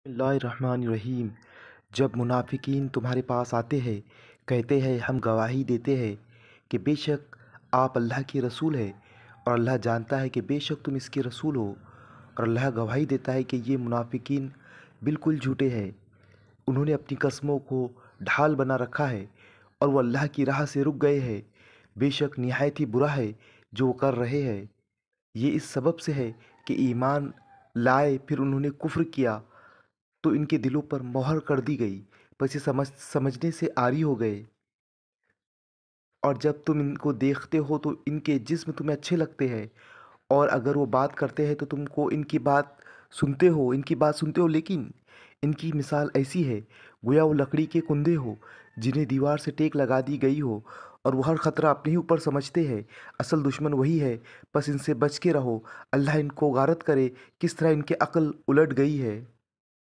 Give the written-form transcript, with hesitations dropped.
बिस्मिल्लाहिर्रहमानिर्रहीम। जब मुनाफिकीन तुम्हारे पास आते हैं, कहते हैं हम गवाही देते हैं कि बेशक आप अल्लाह के रसूल हैं, और अल्लाह जानता है कि बेशक तुम इसके रसूल हो। और अल्लाह गवाही देता है कि ये मुनाफिकीन बिल्कुल झूठे हैं। उन्होंने अपनी कस्मों को ढाल बना रखा है और वो अल्लाह की राह से रुक गए हैं। बेशक निहायत ही बुरा है जो वो कर रहे हैं। ये इस सबब से है कि ईमान लाए फिर उन्होंने कुफ्र किया तो इनके दिलों पर मोहर कर दी गई, बस ये समझने से आरी हो गए। और जब तुम इनको देखते हो तो इनके जिस्म तुम्हें अच्छे लगते हैं, और अगर वो बात करते हैं तो तुमको इनकी बात सुनते हो, लेकिन इनकी मिसाल ऐसी है गोया वो लकड़ी के कुंदे हो जिन्हें दीवार से टेक लगा दी गई हो, और वो हर ख़तरा अपने ही ऊपर समझते हैं। असल दुश्मन वही है, बस इनसे बच के रहो। अल्लाह इनको गारत करे किस तरह इनकी अक्ल उलट गई है।